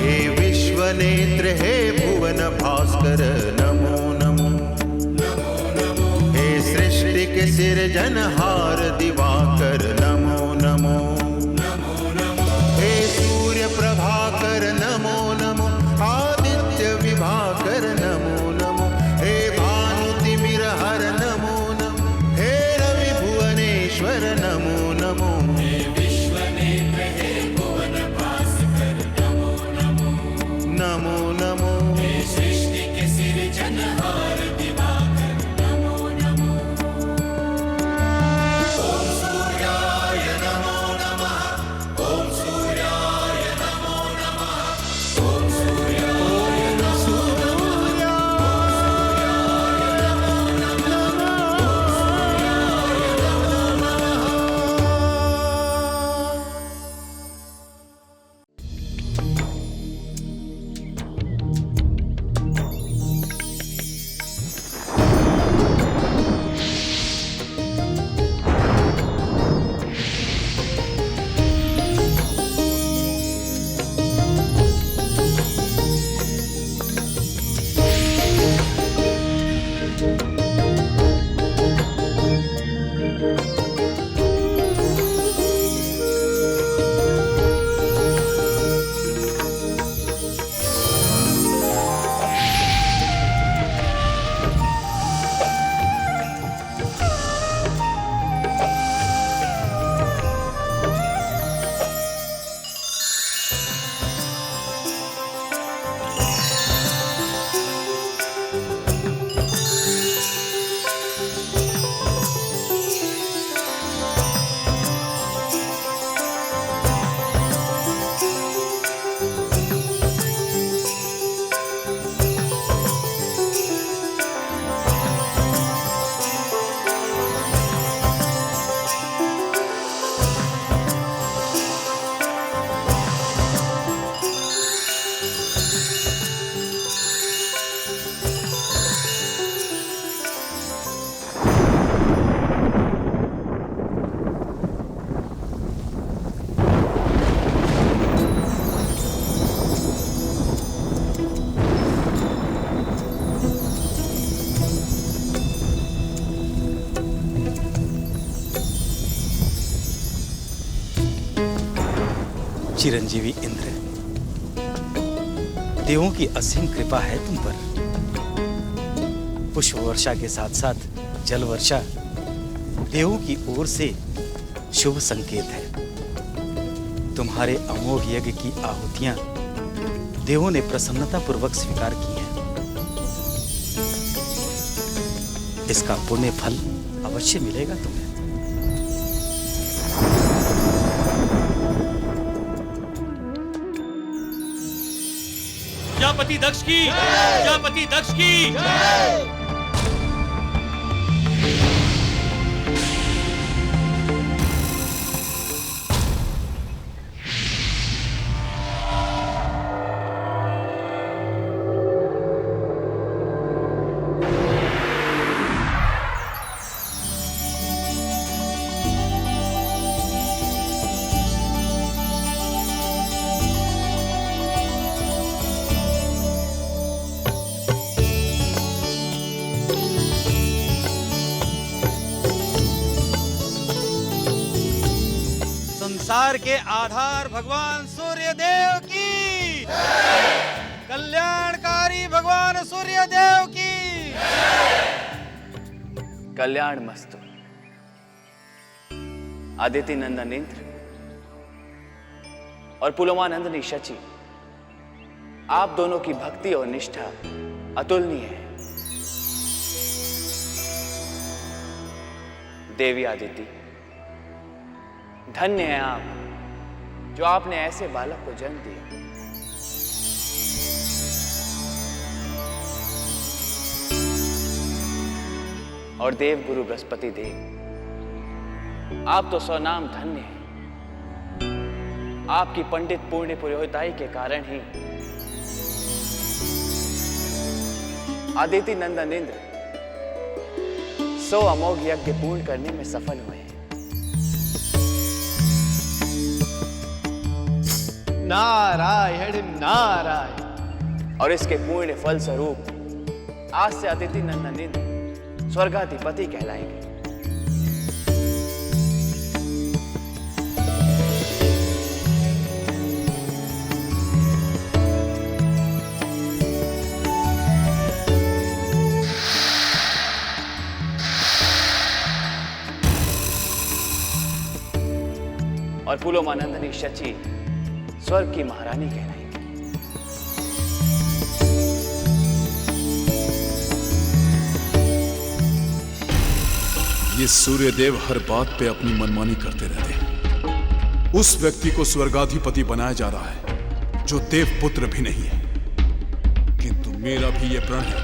हे विश्वनेत्र हे भुवन भास्कर नमो नमो। हे सृष्टि के सिरजनहार दिवाकर नमो नमो। हे सूर्य प्रभाकर नमो नमो। आदित्य विभाकर नमो नमो। हे भानुतिमिरहर नमो नमो। हे रवि भुवनेश्वर नमो नमो। हे विश्वनेत्र हे भुवन भास्कर नमो नमो। नमो नमो। हे सृष्टि के सिरजनहार दिवाकर नमो नमो। ओम सूर्याय नमो नमः। ओम सूर्याय नमो नमः। ओम सूर्याय नमो नमः। चिरंजीवी इंद्र, देवों की असीम कृपा है तुम पर। पुष्प वर्षा के साथ साथ जल वर्षा देवों की ओर से शुभ संकेत है। तुम्हारे अमोघ यज्ञ की आहुतियां देवों ने प्रसन्नता पूर्वक स्वीकार की हैं। इसका पुण्य फल अवश्य मिलेगा तुम्हें। प्रजापति दक्ष की, प्रजापति दक्ष की। संसार के आधार भगवान सूर्य देव की, कल्याणकारी भगवान सूर्य देव की कल्याण मस्तु। आदित्य नंदन इंद्र और पुलमानंदनी शची, आप दोनों की भक्ति और निष्ठा अतुलनीय है। देवी आदिति, धन्य है आप जो आपने ऐसे बालक को जन्म दिया। और देव गुरु बृहस्पति देव, आप तो स्वनाम धन्य हैं। आपकी पंडित पूर्ण पुरोहिताई के कारण ही आदित्य नंदन इंद्र 100 अमोघ यज्ञ पूर्ण करने में सफल हुए हैं। नारायण नारायण। और इसके पूर्ण फल स्वरूप आज से अदिति नंदन इंद्र स्वर्गाधिपति कहलाएंगे। और पुलोमानंदनी शची स्वर्ग की महारानी कहलाएंगी। ये सूर्यदेव हर बात पे अपनी मनमानी करते रहते हैं। उस व्यक्ति को स्वर्गाधिपति बनाया जा रहा है जो देवपुत्र भी नहीं है। किंतु मेरा भी यह प्रण है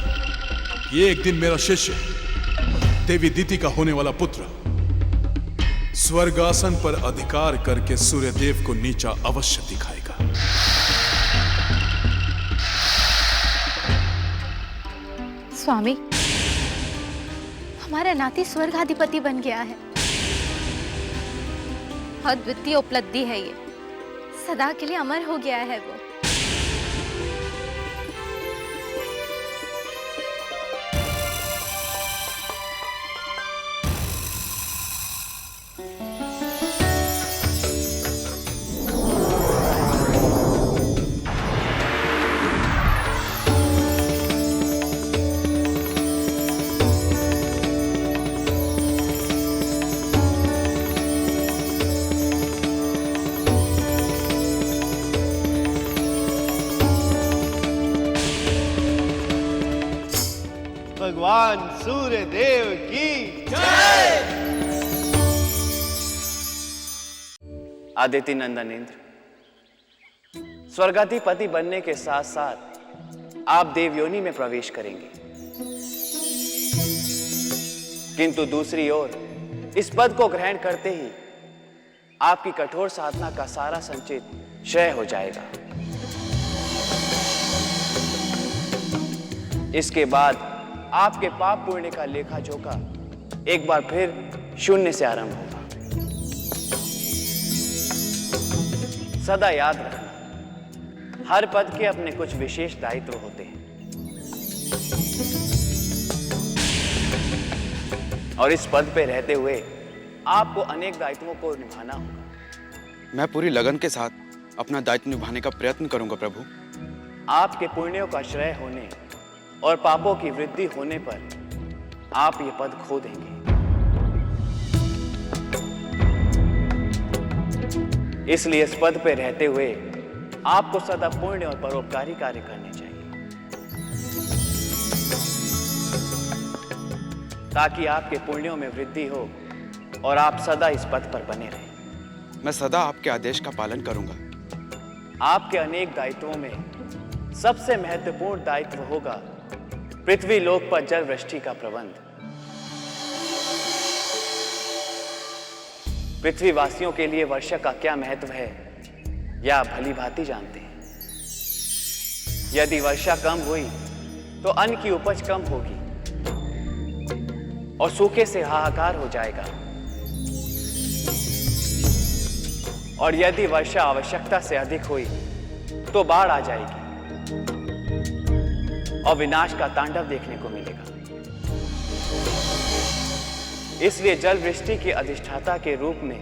कि एक दिन मेरा शिष्य देवी दीति का होने वाला पुत्र स्वर्गासन पर अधिकार करके सूर्यदेव को नीचा अवश्य दिखाएगा। स्वामी, हमारा नाती स्वर्गाधिपति बन गया है। अद्वितीय उपलब्धि है ये, सदा के लिए अमर हो गया है वो। भगवान सूर्य देव की जय। आदिति नंदन इंद्र स्वर्गाधिपति बनने के साथ साथ आप देवयोनि में प्रवेश करेंगे। किंतु दूसरी ओर इस पद को ग्रहण करते ही आपकी कठोर साधना का सारा संचित क्षय हो जाएगा। इसके बाद आपके पाप पुण्य का लेखा जोखा एक बार फिर शून्य से आरंभ होगा। सदा याद रखना, हर पद के अपने कुछ विशेष दायित्व होते हैं और इस पद पे रहते हुए आपको अनेक दायित्वों को निभाना होगा। मैं पूरी लगन के साथ अपना दायित्व निभाने का प्रयत्न करूंगा प्रभु। आपके पुण्यों का श्रेय होने और पापों की वृद्धि होने पर आप ये पद खो देंगे। इसलिए इस पद पे रहते हुए आपको सदा पुण्य और परोपकारी कार्य करने चाहिए ताकि आपके पुण्यों में वृद्धि हो और आप सदा इस पद पर बने रहें। मैं सदा आपके आदेश का पालन करूंगा। आपके अनेक दायित्वों में सबसे महत्वपूर्ण दायित्व होगा पृथ्वी लोक पर जल वृष्टि का प्रबंध। पृथ्वीवासियों के लिए वर्षा का क्या महत्व है यह आप भली भांति जानते हैं। यदि वर्षा कम हुई तो अन्न की उपज कम होगी और सूखे से हाहाकार हो जाएगा। और यदि वर्षा आवश्यकता से अधिक हुई तो बाढ़ आ जाएगी और विनाश का तांडव देखने को मिलेगा। इसलिए जल वृष्टि के अधिष्ठाता के रूप में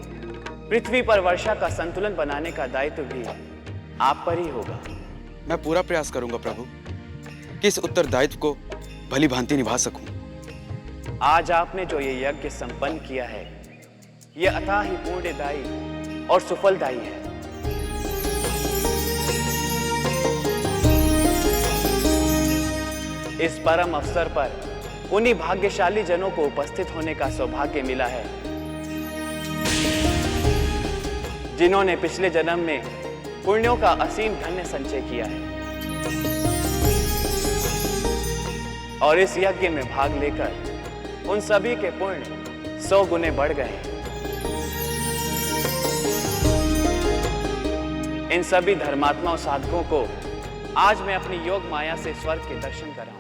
पृथ्वी पर वर्षा का संतुलन बनाने का दायित्व भी आप पर ही होगा। मैं पूरा प्रयास करूंगा प्रभु कि इस उत्तरदायित्व को भली भांति निभा सकूं। आज आपने जो ये यज्ञ संपन्न किया है यह अथाह ही पुण्यदायी और सुफलदायी है। इस परम अवसर पर उन्हीं भाग्यशाली जनों को उपस्थित होने का सौभाग्य मिला है जिन्होंने पिछले जन्म में पुण्यों का असीम धन्य संचय किया है और इस यज्ञ में भाग लेकर उन सभी के पुण्य 100 गुने बढ़ गए। इन सभी धर्मात्मा साधकों को आज मैं अपनी योग माया से स्वर्ग के दर्शन कराऊंगा।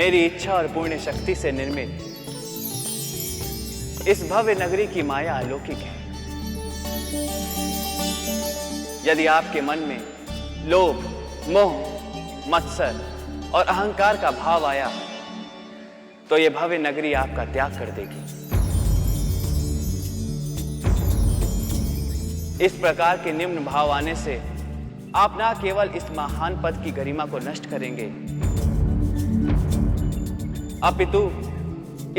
मेरी इच्छा और पुण्य शक्ति से निर्मित इस भव्य नगरी की माया अलौकिक है। यदि आपके मन में लोभ, मोह, मत्सर और अहंकार का भाव आया तो यह भव्य नगरी आपका त्याग कर देगी। इस प्रकार के निम्न भाव आने से आप न केवल इस महान पद की गरिमा को नष्ट करेंगे, अपितु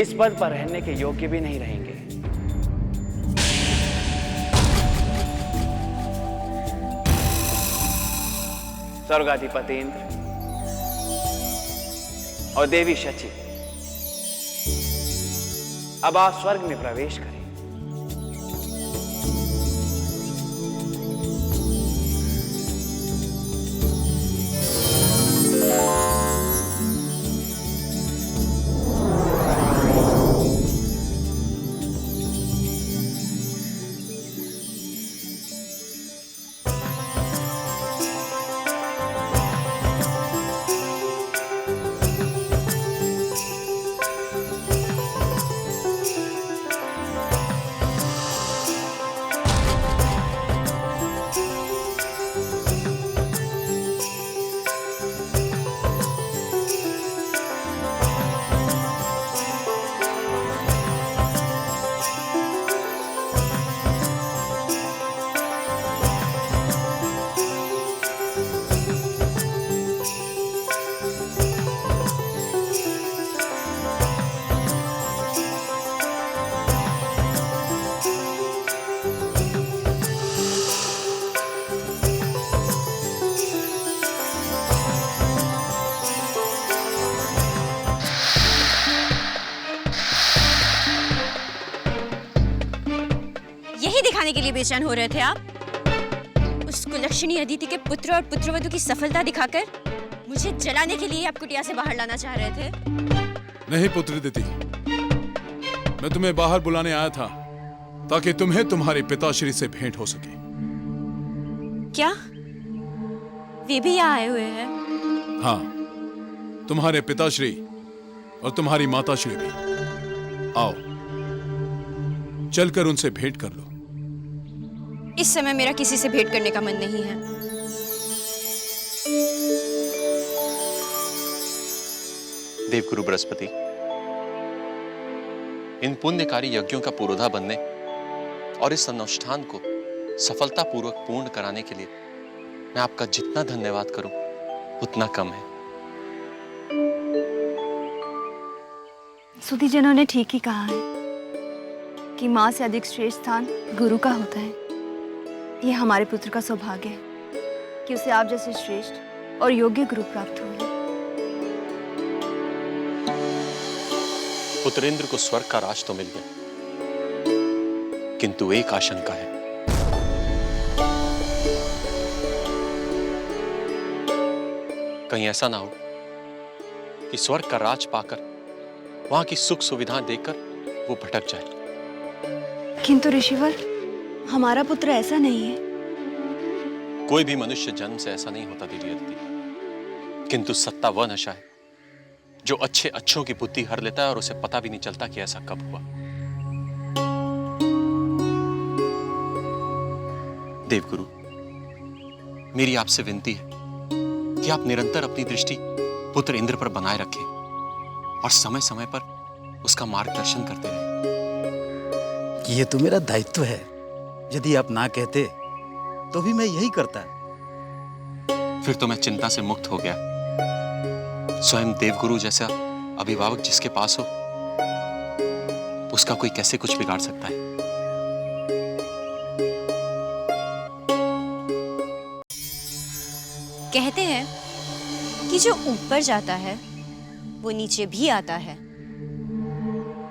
इस पद पर रहने के योग्य भी नहीं रहेंगे। स्वर्गाधिपति इंद्र और देवी शची, अब आप स्वर्ग में प्रवेश करें। दिखाने के लिए बेचैन हो रहे थे आप? उस कुलक्षणी अदिति के पुत्र और पुत्रवधू की सफलता दिखाकर मुझे जलाने के लिए आप कुटिया से बाहर लाना चाह रहे थे? नहीं पुत्री दिति, मैं तुम्हें बाहर बुलाने आया था ताकि तुम्हें तुम्हारे पिताश्री से भेंट हो सके। क्या वे भी यहाँ आए हुए हैं? हाँ, तुम्हारे पिताश्री और तुम्हारी माताश्री भी। आओ, चलकर उनसे भेंट कर लो। इस समय मेरा किसी से भेंट करने का मन नहीं है। देवगुरु बृहस्पति, इन पुण्यकारी यज्ञों का पुरोधा बनने और इस अनुष्ठान को सफलतापूर्वक पूर्ण कराने के लिए मैं आपका जितना धन्यवाद करूं उतना कम है। सुधीजनों ने ठीक ही कहा है कि मां से अधिक श्रेष्ठ स्थान गुरु का होता है। यह हमारे पुत्र का सौभाग्य है कि उसे आप जैसे श्रेष्ठ और योग्य गुरु प्राप्त हुए। पुत्रेंद्र को स्वर्ग का राज तो मिल गया, किंतु एक आशंका है। कहीं ऐसा ना हो कि स्वर्ग का राज पाकर वहां की सुख सुविधाएं देखकर वो भटक जाए। किंतु ऋषिवर, हमारा पुत्र ऐसा नहीं है। कोई भी मनुष्य जन्म से ऐसा नहीं होता देवी अदिति, किंतु सत्ता वह नशा है जो अच्छे अच्छों की बुद्धि हर लेता है और उसे पता भी नहीं चलता कि ऐसा कब हुआ। देवगुरु, मेरी आपसे विनती है कि आप निरंतर अपनी दृष्टि पुत्र इंद्र पर बनाए रखें और समय समय पर उसका मार्गदर्शन करते रहें। ये तो मेरा दायित्व है। यदि आप ना कहते तो भी मैं यही करता। फिर तो मैं चिंता से मुक्त हो गया। स्वयं देवगुरु जैसा अभिभावक जिसके पास हो, उसका कोई कैसे कुछ बिगाड़ सकता है। कहते हैं कि जो ऊपर जाता है वो नीचे भी आता है।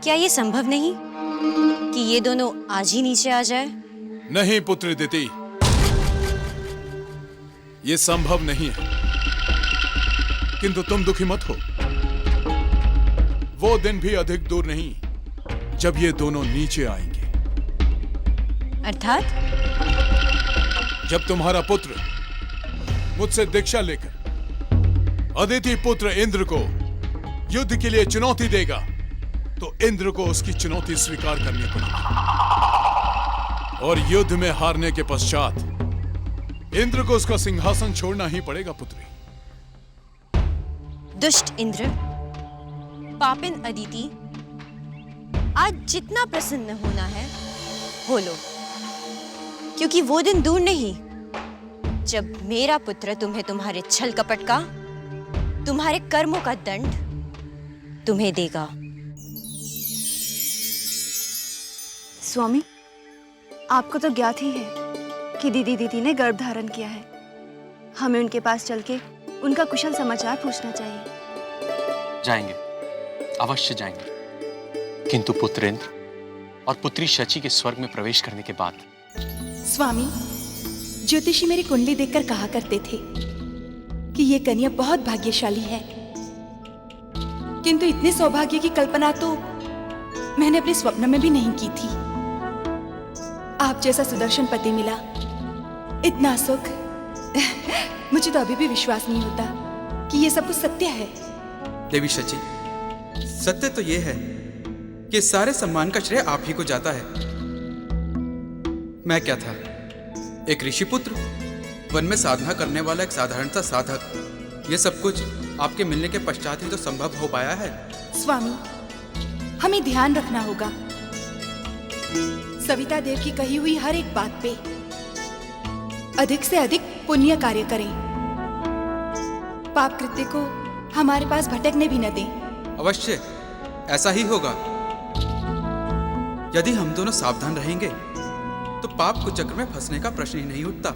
क्या ये संभव नहीं कि ये दोनों आज ही नीचे आ जाए? नहीं पुत्री दिति, ये संभव नहीं है। किंतु तुम दुखी मत हो, वो दिन भी अधिक दूर नहीं जब ये दोनों नीचे आएंगे। अर्थात? जब तुम्हारा पुत्र मुझसे दीक्षा लेकर अदिति पुत्र इंद्र को युद्ध के लिए चुनौती देगा तो इंद्र को उसकी चुनौती स्वीकार करनी पड़ेगी, और युद्ध में हारने के पश्चात इंद्र को उसका सिंहासन छोड़ना ही पड़ेगा पुत्री। दुष्ट इंद्र, पापिन अदिति, आज जितना प्रसन्न होना है हो लो, क्योंकि वो दिन दूर नहीं जब मेरा पुत्र तुम्हें तुम्हारे छल कपट का, तुम्हारे कर्मों का दंड तुम्हें देगा। स्वामी, आपको तो ज्ञात ही है कि दीदी ने गर्भ धारण किया है। हमें उनके पास चल के उनका कुशल समाचार पूछना चाहिए। जाएंगे, अवश्य जाएंगे, किंतु पुत्र इंद्र और पुत्री शची के स्वर्ग में प्रवेश करने के बाद। स्वामी, ज्योतिषी मेरी कुंडली देखकर कहा करते थे कि ये कन्या बहुत भाग्यशाली है, किंतु इतने सौभाग्य की कल्पना तो मैंने अपने स्वप्न में भी नहीं की थी। आप जैसा सुदर्शन पति मिला, इतना सुख मुझे तो अभी भी विश्वास नहीं होता कि ये सब कुछ सत्य है। देवी शची, सत्य तो ये है कि सारे सम्मान का श्रेय आप ही को जाता है। मैं क्या था, एक ऋषि पुत्र, वन में साधना करने वाला एक साधारण सा साधक। ये सब कुछ आपके मिलने के पश्चात ही तो संभव हो पाया है। स्वामी, हमें ध्यान रखना होगा, सविता देव की कही हुई हर एक बात पे अधिक से अधिक पुण्य कार्य करें, पाप कृत्य को हमारे पास भटकने भी न दें। अवश्य ऐसा ही होगा। यदि हम दोनों सावधान रहेंगे तो पाप कुचक्र में फंसने का प्रश्न ही नहीं उठता।